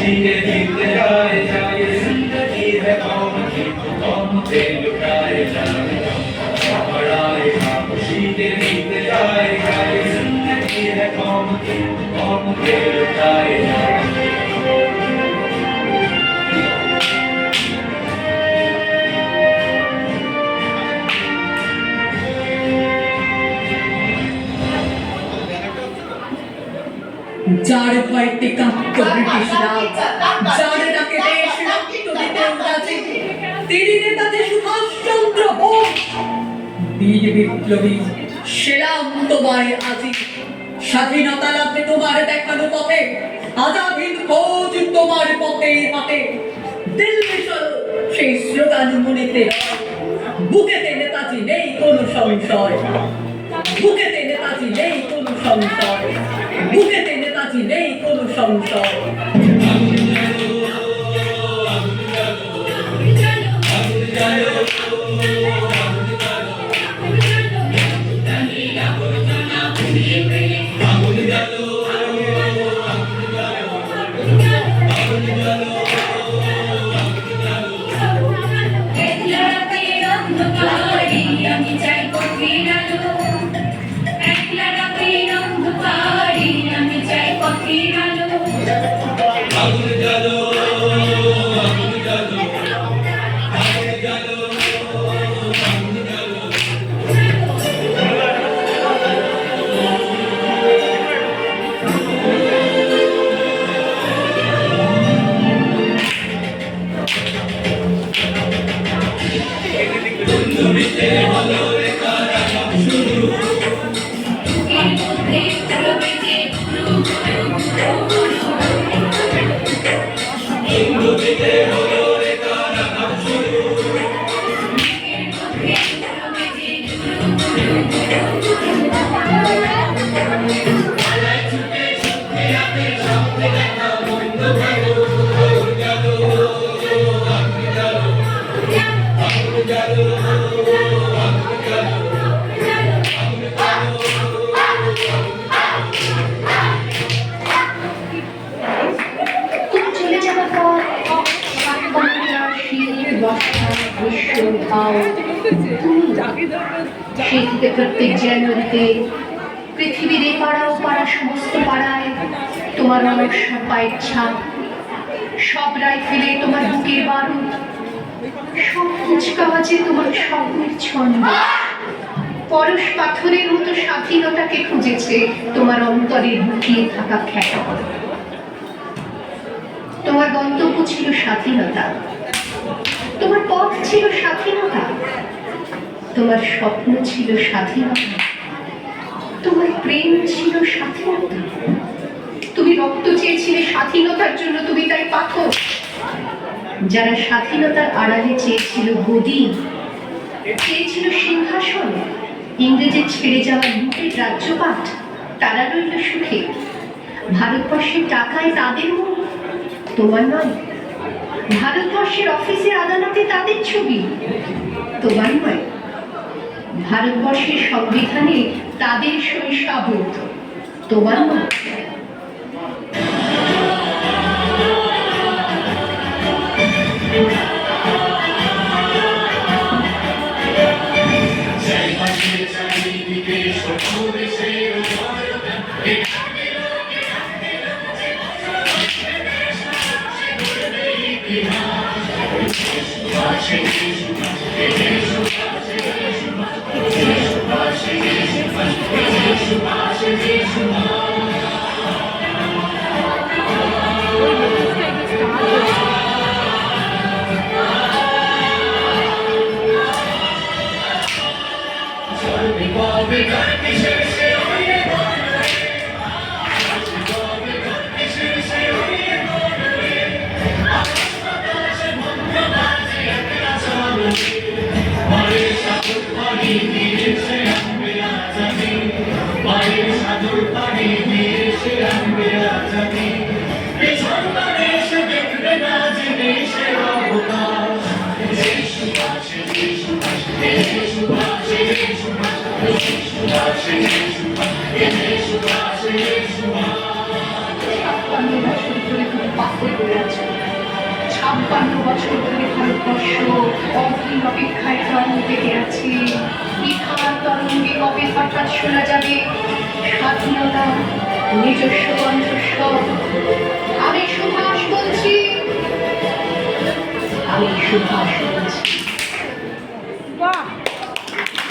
खुशी के गीत गाए जाए, जिंदगी है कौम की तो कौम पे लुटाए जाए, बढ़ाए खुशी के गीत गाए जाए, जिंदगी है कौम की तो कौम पे लुटाए जाए। যার ভয়তে কাঁপত ব্রিটিশরা, যার ডাকে দেশ রক্ত দিতে উঠেছে, তিনি নেতাজি সুভাষচন্দ্র বোস। বীর বিপ্লবী সেলাম তোমায় আজি, স্বাধীনতা লাভে তোমার দেখানো পথে, আজাদির খোঁজ তোমার পথে হাতে। দিল্লি চলো সেই স্লোগান মনেতে, বুকেতে নেতাজি নেই কোনো সংশয়, বুকেতে নেতাজি নেই কোনো সংশয়, বুকেতে নেতাজি নেই কোনো সংশয়। প্রত্যেক জানুয়ারিতে পৃথিবীর এ পাড়া ও পাড়া সমস্ত পাড়ায় তোমার অলস পায়ের ছাপ, সব রাইফেলে তোমার বুকের বারুদ, সব কুচকাওয়াজে তোমার স্বপ্নের ছন্দ। পরশ পাথরের মতো স্বাধীনতাকে খুঁজেছে তোমার অন্তরে লুকিয়ে থাকা খ্যাটা। তোমার গন্তব্য ছিল স্বাধীনতা, তোমার পথ ছিল স্বাধীনতা, তোমার স্বপ্ন ছিল স্বাধীনতা, তোমার প্রেম ছিল স্বাধীনতা। তুমি রক্ত চেয়েছিলে স্বাধীনতার জন্য, তুমি তাই পাথর। যারা স্বাধীনতার আড়ালে চেয়েছিল গদি, চেয়েছিল সিংহাসন, ইংরেজের ছেড়ে যাওয়া লুটের রাজ্যপাট, তারা রইল সুখে। ভারতবর্ষের টাকায় তাদের মুখ, তোমার নয়। ভারতবর্ষের অফিসে আদালতে তাদের ছবি, তোমার নয়। ভারতবর্ষের সংবিধানে তাদের শৈশাবুত, তোমার নয়। Thank you. বছর ধরে ভারতবর্ষ অধীন অপেক্ষায় প্রাণ পেতে আছে। ইহার তরঙ্গে কবে হঠাৎ শোনা যাবে স্বাধীনতা নিজস্ব কণ্ঠস্বর। আমি সুভাষ বলছি, আমি সুভাষ